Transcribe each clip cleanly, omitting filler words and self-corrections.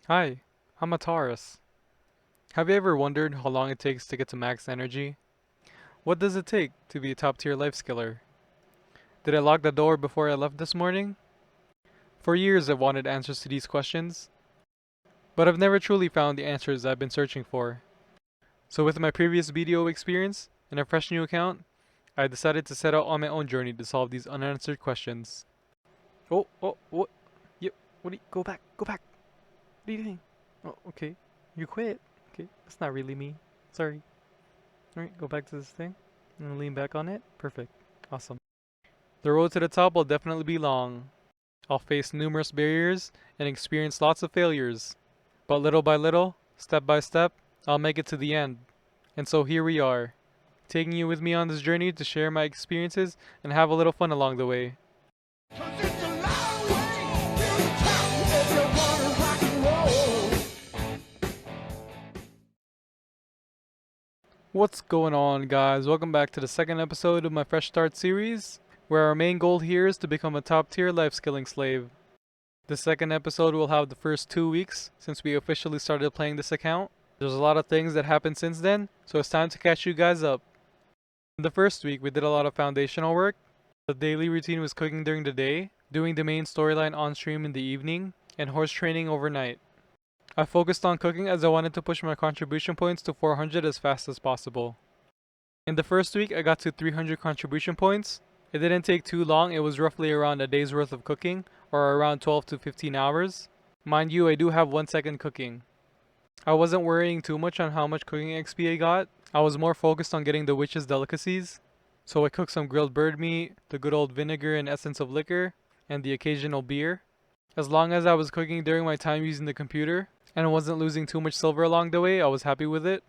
Hi, I'm a Taurus. Have you ever wondered how long it takes to get to max energy? What does it take to be a top tier life skiller? Did I lock the door before I left this morning? For years I've wanted answers to these questions, but I've never truly found the answers I've been searching for. So with my previous BDO experience and a fresh new account, I decided to set out on my own journey to solve these unanswered questions. What? You, what do you, go back. What are you doing? Oh, okay. You quit. Okay, that's not really me. Sorry. Alright, go back to this thing. And lean back on it. Perfect. Awesome. The road to the top will definitely be long. I'll face numerous barriers and experience lots of failures. But little by little, step by step, I'll make it to the end. And so here we are, taking you with me on this journey to share my experiences and have a little fun along the way. What's going on, guys? Welcome back to the second episode of my Fresh Start series, where our main goal here is to become a top tier life skilling slave. The second episode will have the first 2 weeks since we officially started playing this account. There's a lot of things that happened since then, so it's time to catch you guys up. In the first week, we did a lot of foundational work. The daily routine was cooking during the day, doing the main storyline on stream in the evening, and horse training overnight. I focused on cooking as I wanted to push my contribution points to 400 as fast as possible. In the first week, I got to 300 contribution points. It didn't take too long, it was roughly around a day's worth of cooking, or around 12 to 15 hours. Mind you, I do have 1 second cooking. I wasn't worrying too much on how much cooking XP I got. I was more focused on getting the witch's delicacies. So I cooked some grilled bird meat, the good old vinegar and essence of liquor, and the occasional beer. As long as I was cooking during my time using the computer, and wasn't losing too much silver along the way, I was happy with it.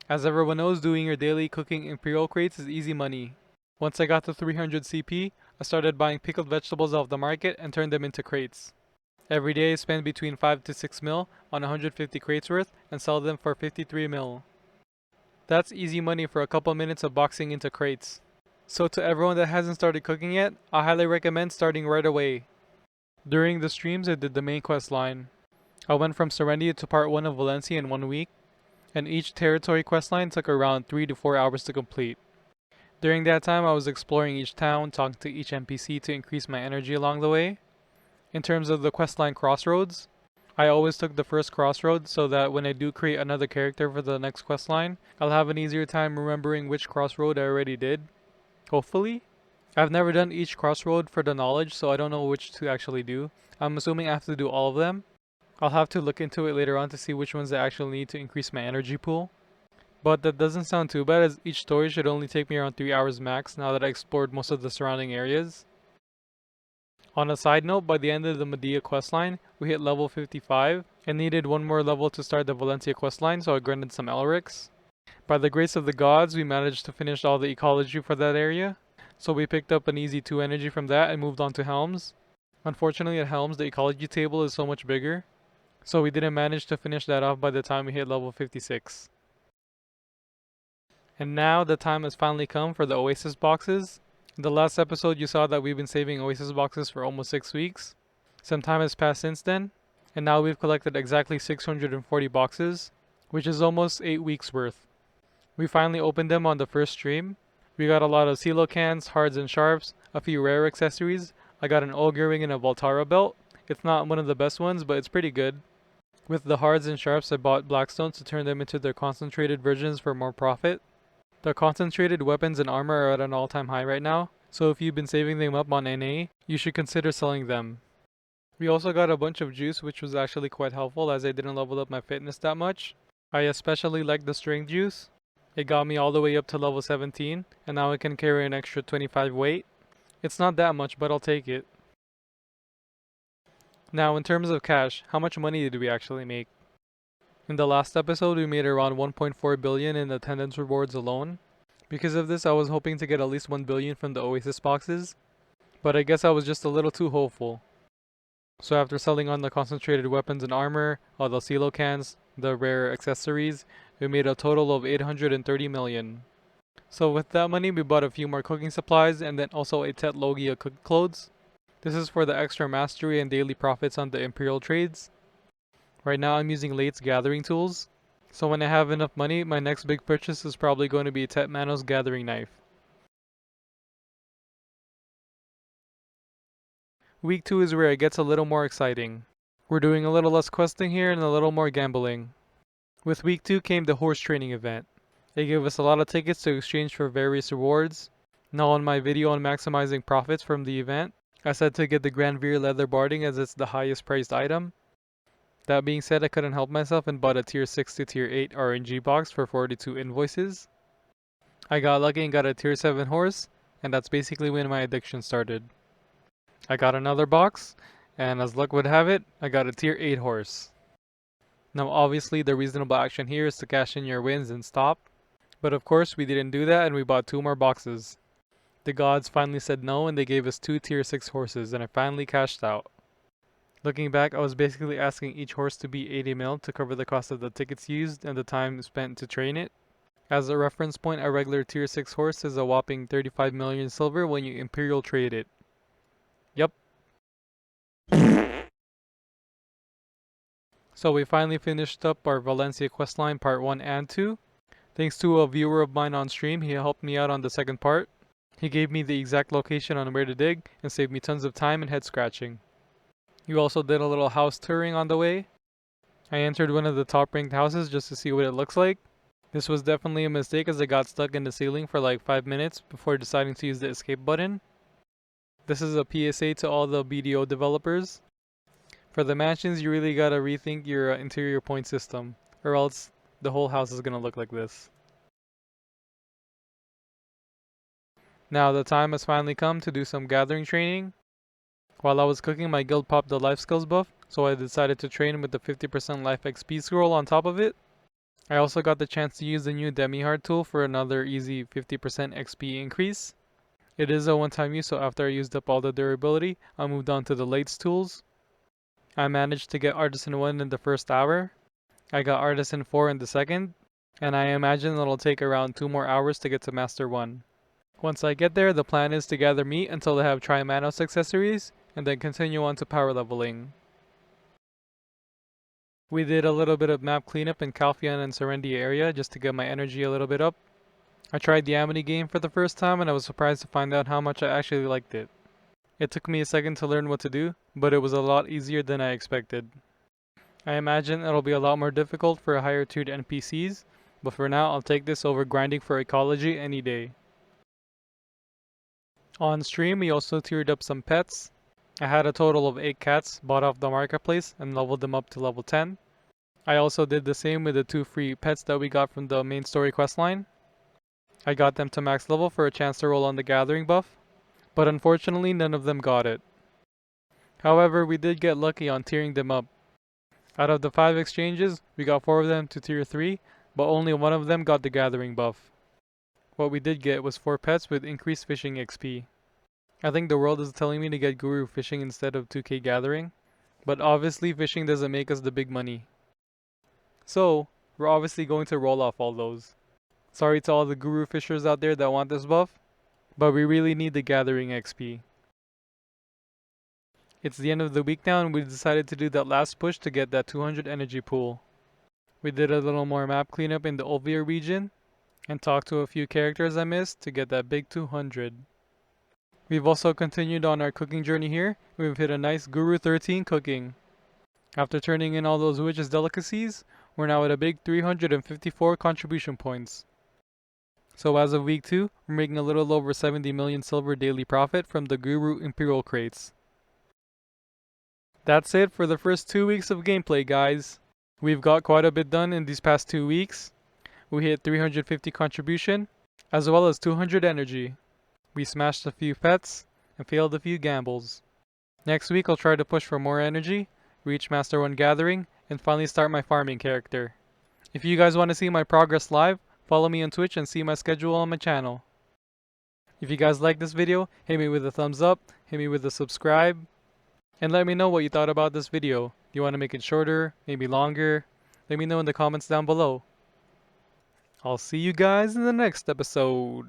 As everyone knows, doing your daily cooking Imperial crates is easy money. Once I got to 300 CP, I started buying pickled vegetables off the market and turned them into crates. Every day I spend between 5 to 6 mil on 150 crates worth and sell them for 53 mil. That's easy money for a couple minutes of boxing into crates. So to everyone that hasn't started cooking yet, I highly recommend starting right away. During the streams I did the main quest line. I went from Serenity to part 1 of Valencia in 1 week, and each territory questline took around 3 to 4 hours to complete. During that time I was exploring each town, talking to each NPC to increase my energy along the way. In terms of the questline crossroads, I always took the first crossroad so that when I do create another character for the next questline, I'll have an easier time remembering which crossroad I already did. Hopefully. I've never done each crossroad for the knowledge, so I don't know which to actually do. I'm assuming I have to do all of them. I'll have to look into it later on to see which ones I actually need to increase my energy pool. But that doesn't sound too bad, as each story should only take me around 3 hours max now that I explored most of the surrounding areas. On a side note, by the end of the Medea questline, we hit level 55 and needed 1 more level to start the Valencia questline, so I grinded some Elrics. By the grace of the gods, we managed to finish all the ecology for that area, so we picked up an easy 2 energy from that and moved on to Helms. Unfortunately at Helms the ecology table is so much bigger, so we didn't manage to finish that off by the time we hit level 56. And now the time has finally come for the Oasis boxes. In the last episode you saw that we've been saving Oasis boxes for almost 6 weeks. Some time has passed since then, and now we've collected exactly 640 boxes, which is almost 8 weeks worth. We finally opened them on the first stream. We got a lot of CeeLo cans, hards and sharps, a few rare accessories. I got an Ogre ring and a Voltara belt. It's not one of the best ones, but it's pretty good. With the hards and sharps I bought blackstones to turn them into their concentrated versions for more profit. The concentrated weapons and armor are at an all-time high right now, so if you've been saving them up on NA, you should consider selling them. We also got a bunch of juice, which was actually quite helpful as I didn't level up my fitness that much. I especially like the strength juice. It got me all the way up to level 17, and now I can carry an extra 25 weight. It's not that much, but I'll take it. Now in terms of cash, how much money did we actually make? In the last episode we made around 1.4 billion in attendance rewards alone. Because of this I was hoping to get at least 1 billion from the Oasis boxes, but I guess I was just a little too hopeful. So after selling on the concentrated weapons and armor, all the CeeLo cans, the rare accessories, we made a total of 830 million. So with that money we bought a few more cooking supplies and then also a Tet Logia cook clothes. This is for the extra mastery and daily profits on the Imperial trades. Right now I'm using Late's gathering tools. So when I have enough money, my next big purchase is probably going to be Tetmano's gathering knife. Week 2 is where it gets a little more exciting. We're doing a little less questing here and a little more gambling. With week 2 came the horse training event. It gave us a lot of tickets to exchange for various rewards. Now on my video on maximizing profits from the event, I said to get the Grand Veer leather barding as it's the highest priced item. That being said, I couldn't help myself and bought a tier 6 to tier 8 RNG box for 42 invoices. I got lucky and got a tier 7 horse, and that's basically when my addiction started. I got another box, and as luck would have it, I got a tier 8 horse. Now obviously the reasonable action here is to cash in your wins and stop, but of course we didn't do that and we bought 2 more boxes. The gods finally said no and they gave us 2 tier 6 horses and I finally cashed out. Looking back, I was basically asking each horse to be 80 mil to cover the cost of the tickets used and the time spent to train it. As a reference point, a regular tier 6 horse is a whopping 35 million silver when you imperial trade it. Yup. So we finally finished up our Valencia questline part 1 and 2. Thanks to a viewer of mine on stream, he helped me out on the second part. He gave me the exact location on where to dig and saved me tons of time and head scratching. He also did a little house touring on the way. I entered one of the top ranked houses just to see what it looks like. This was definitely a mistake as I got stuck in the ceiling for like 5 minutes before deciding to use the escape button. This is a PSA to all the BDO developers. For the mansions, you really gotta rethink your interior point system, or else the whole house is gonna look like this. Now the time has finally come to do some gathering training. While I was cooking, my guild popped the life skills buff, so I decided to train with the 50% life XP scroll on top of it. I also got the chance to use the new demi-heart tool for another easy 50% XP increase. It is a one-time use, so after I used up all the durability, I moved on to the Lates tools. I managed to get Artisan 1 in the first hour. I got Artisan 4 in the second, and I imagine it'll take around 2 more hours to get to Master 1. Once I get there, the plan is to gather meat until I have Trimanos accessories, and then continue on to power leveling. We did a little bit of map cleanup in Calphion and Serendia area just to get my energy a little bit up. I tried the Amity game for the first time and I was surprised to find out how much I actually liked it. It took me a second to learn what to do, but it was a lot easier than I expected. I imagine it'll be a lot more difficult for higher tiered NPCs, but for now I'll take this over grinding for ecology any day. On stream we also tiered up some pets. I had a total of 8 cats bought off the marketplace and leveled them up to level 10. I also did the same with the 2 free pets that we got from the main story questline. I got them to max level for a chance to roll on the gathering buff, but unfortunately none of them got it. However, we did get lucky on tiering them up. Out of the 5 exchanges, we got 4 of them to tier 3, but only one of them got the gathering buff. What we did get was 4 pets with increased fishing XP. I think the world is telling me to get guru fishing instead of 2k gathering, but obviously fishing doesn't make us the big money. So, we're obviously going to roll off all those. Sorry to all the guru fishers out there that want this buff, but we really need the gathering XP. It's the end of the week now and we decided to do that last push to get that 200 energy pool. We did a little more map cleanup in the Olvia region, and talked to a few characters I missed to get that big 200. We've also continued on our cooking journey here. We've hit a nice Guru 13 cooking. After turning in all those witches delicacies, we're now at a big 354 contribution points. So as of week 2, we're making a little over 70 million silver daily profit from the Guru Imperial crates. That's it for the first 2 weeks of gameplay, guys. We've got quite a bit done in these past 2 weeks. We hit 350 contribution, as well as 200 energy. We smashed a few pets, and failed a few gambles. Next week I'll try to push for more energy, reach Master 1 Gathering, and finally start my farming character. If you guys want to see my progress live, follow me on Twitch and see my schedule on my channel. If you guys like this video, hit me with a thumbs up, hit me with a subscribe, and let me know what you thought about this video. Do you want to make it shorter, maybe longer? Let me know in the comments down below. I'll see you guys in the next episode.